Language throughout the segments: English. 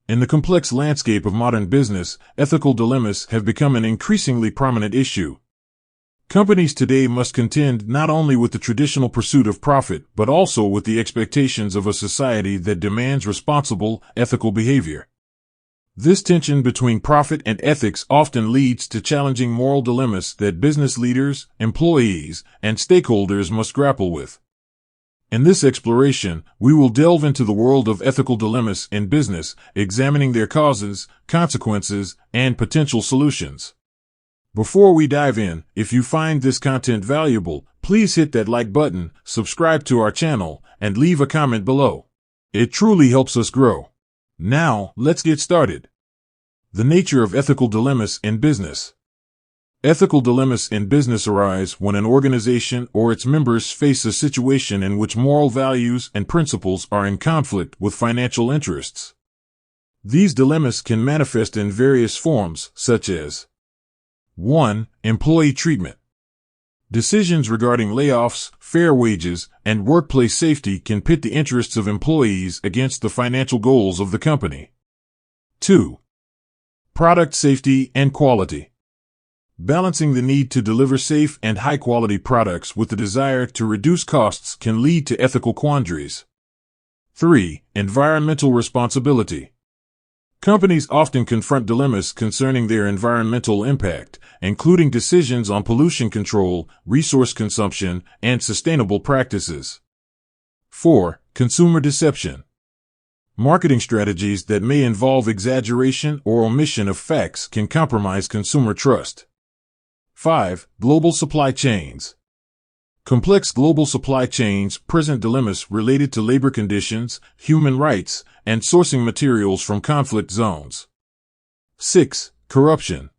In the complex landscape of modern business, ethical dilemmas have become an increasingly prominent issue. Companies today must contend not only with the traditional pursuit of profit, but also with the expectations of a society that demands responsible, ethical behavior. This tension between profit and ethics often leads to challenging moral dilemmas that business leaders, employees, and stakeholders must grapple with. In this exploration, we will delve into the world of ethical dilemmas in business, examining their causes, consequences, and potential solutions. Before we dive in, if you find this content valuable, please hit that like button, subscribe to our channel, and leave a comment below. It truly helps us grow. Now, let's get started. The nature of ethical dilemmas in business. Ethical dilemmas in business arise when an organization or its members face a situation in which moral values and principles are in conflict with financial interests. These dilemmas can manifest in various forms, such as 1. Employee treatment. Decisions regarding layoffs, fair wages, and workplace safety can pit the interests of employees against the financial goals of the company. 2. Product safety and quality. Balancing the need to deliver safe and high-quality products with the desire to reduce costs can lead to ethical quandaries. 3. Environmental responsibility. Companies often confront dilemmas concerning their environmental impact, including decisions on pollution control, resource consumption, and sustainable practices. 4. Consumer deception. Marketing strategies that may involve exaggeration or omission of facts can compromise consumer trust. 5. Global supply chains. Complex global supply chains present dilemmas related to labor conditions, human rights, and sourcing materials from conflict zones. 6. Corruption.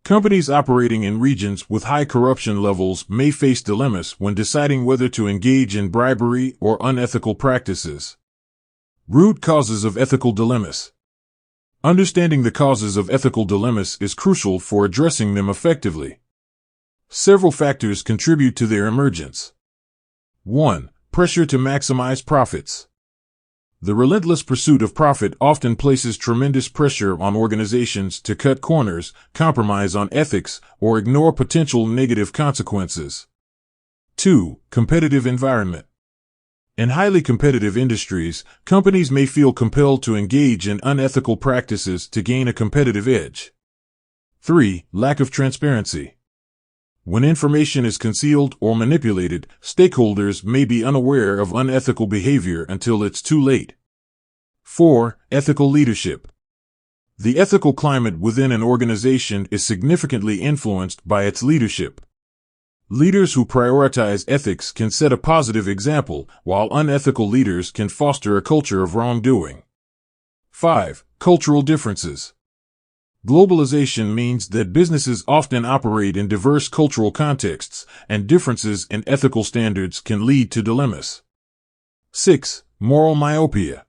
Companies operating in regions with high corruption levels may face dilemmas when deciding whether to engage in bribery or unethical practices. Root causes of ethical dilemmas. Understanding the causes of ethical dilemmas is crucial for addressing them effectively. Several factors contribute to their emergence. 1. Pressure to maximize profits. The relentless pursuit of profit often places tremendous pressure on organizations to cut corners, compromise on ethics, or ignore potential negative consequences. 2. Competitive environment. In highly competitive industries, companies may feel compelled to engage in unethical practices to gain a competitive edge. 3. Lack of transparency. When information is concealed or manipulated, stakeholders may be unaware of unethical behavior until it's too late. 4. Ethical leadership. The ethical climate within an organization is significantly influenced by its leadership. Leaders who prioritize ethics can set a positive example, while unethical leaders can foster a culture of wrongdoing. 5. Cultural differences. Globalization means that businesses often operate in diverse cultural contexts, and differences in ethical standards can lead to dilemmas. 6. Moral myopia.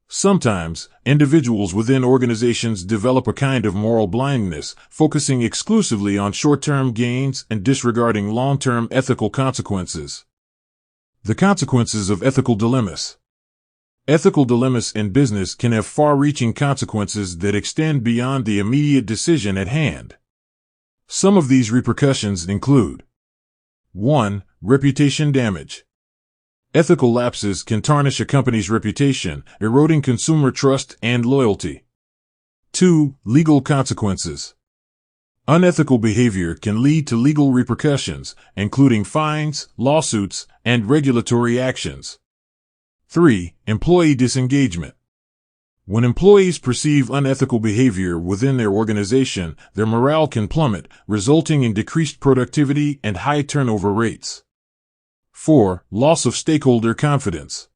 Sometimes, individuals within organizations develop a kind of moral blindness, focusing exclusively on short-term gains and disregarding long-term ethical consequences. The consequences of ethical dilemmas. Ethical dilemmas in business can have far-reaching consequences that extend beyond the immediate decision at hand. Some of these repercussions include 1. Reputation damage. Ethical lapses can tarnish a company's reputation, eroding consumer trust and loyalty. 2. Legal consequences. Unethical behavior can lead to legal repercussions, including fines, lawsuits, and regulatory actions. 3. Employee disengagement. When employees perceive unethical behavior within their organization, their morale can plummet, resulting in decreased productivity and high turnover rates. 4. Loss of stakeholder confidence.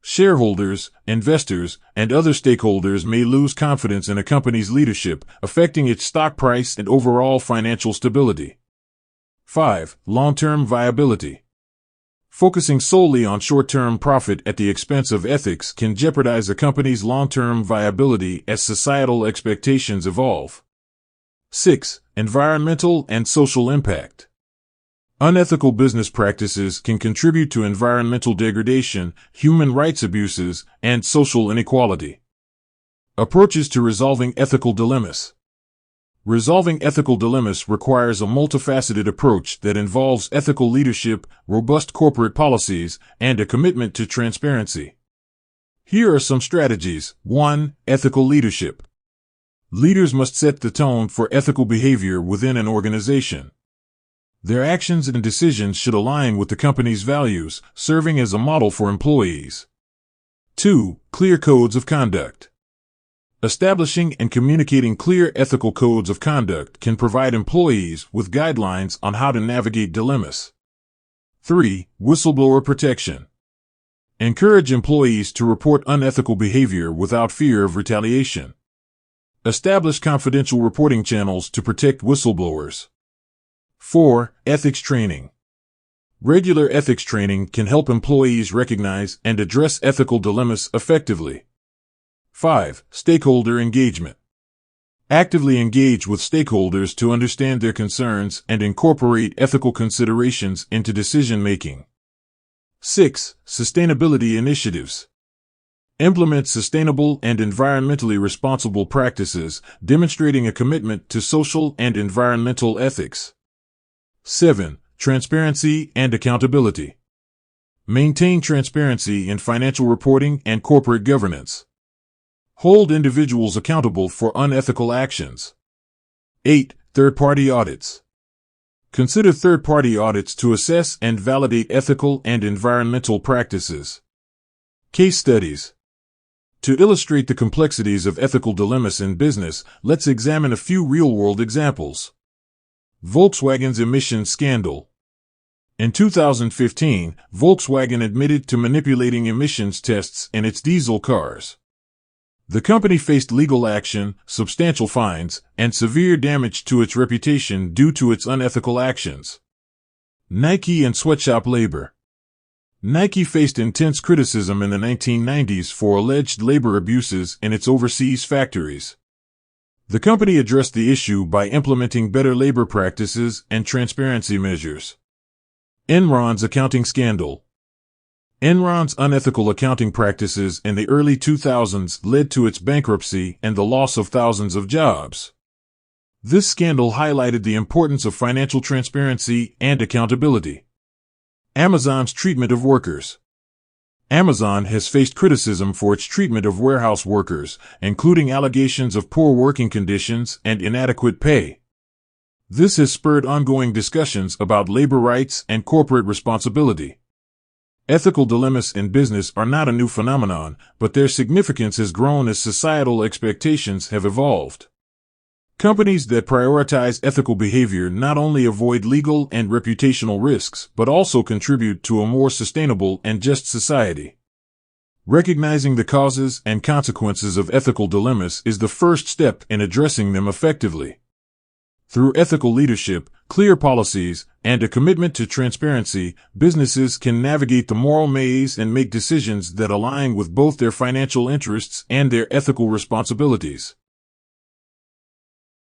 Shareholders, investors, and other stakeholders may lose confidence in a company's leadership, affecting its stock price and overall financial stability. 5. Long-term viability. Focusing solely on short-term profit at the expense of ethics can jeopardize a company's long-term viability as societal expectations evolve. 6. Environmental and social impact. Unethical business practices can contribute to environmental degradation, human rights abuses, and social inequality. Approaches to resolving ethical dilemmas. Resolving ethical dilemmas requires a multifaceted approach that involves ethical leadership, robust corporate policies, and a commitment to transparency. Here are some strategies. 1. Ethical leadership. Leaders must set the tone for ethical behavior within an organization. Their actions and decisions should align with the company's values, serving as a model for employees. 2. Clear codes of conduct. Establishing and communicating clear ethical codes of conduct can provide employees with guidelines on how to navigate dilemmas. 3. Whistleblower protection. Encourage employees to report unethical behavior without fear of retaliation. Establish confidential reporting channels to protect whistleblowers. 4. Ethics training. Regular ethics training can help employees recognize and address ethical dilemmas effectively. 5. Stakeholder engagement. Actively engage with stakeholders to understand their concerns and incorporate ethical considerations into decision-making. 6. Sustainability initiatives. Implement sustainable and environmentally responsible practices, demonstrating a commitment to social and environmental ethics. 7. Transparency and accountability. Maintain transparency in financial reporting and corporate governance. Hold individuals accountable for unethical actions. 8. Third-party audits. Consider third-party audits to assess and validate ethical and environmental practices. Case studies. To illustrate the complexities of ethical dilemmas in business, let's examine a few real-world examples. Volkswagen's emissions scandal. In 2015, Volkswagen admitted to manipulating emissions tests in its diesel cars. The company faced legal action, substantial fines, and severe damage to its reputation due to its unethical actions. Nike and sweatshop labor. Nike faced intense criticism in the 1990s for alleged labor abuses in its overseas factories. The company addressed the issue by implementing better labor practices and transparency measures. Enron's accounting scandal. Enron's unethical accounting practices in the early 2000s led to its bankruptcy and the loss of thousands of jobs. This scandal highlighted the importance of financial transparency and accountability. Amazon's treatment of workers. Amazon has faced criticism for its treatment of warehouse workers, including allegations of poor working conditions and inadequate pay. This has spurred ongoing discussions about labor rights and corporate responsibility. Ethical dilemmas in business are not a new phenomenon, but their significance has grown as societal expectations have evolved. Companies that prioritize ethical behavior not only avoid legal and reputational risks, but also contribute to a more sustainable and just society. Recognizing the causes and consequences of ethical dilemmas is the first step in addressing them effectively. Through ethical leadership, clear policies, and a commitment to transparency, businesses can navigate the moral maze and make decisions that align with both their financial interests and their ethical responsibilities.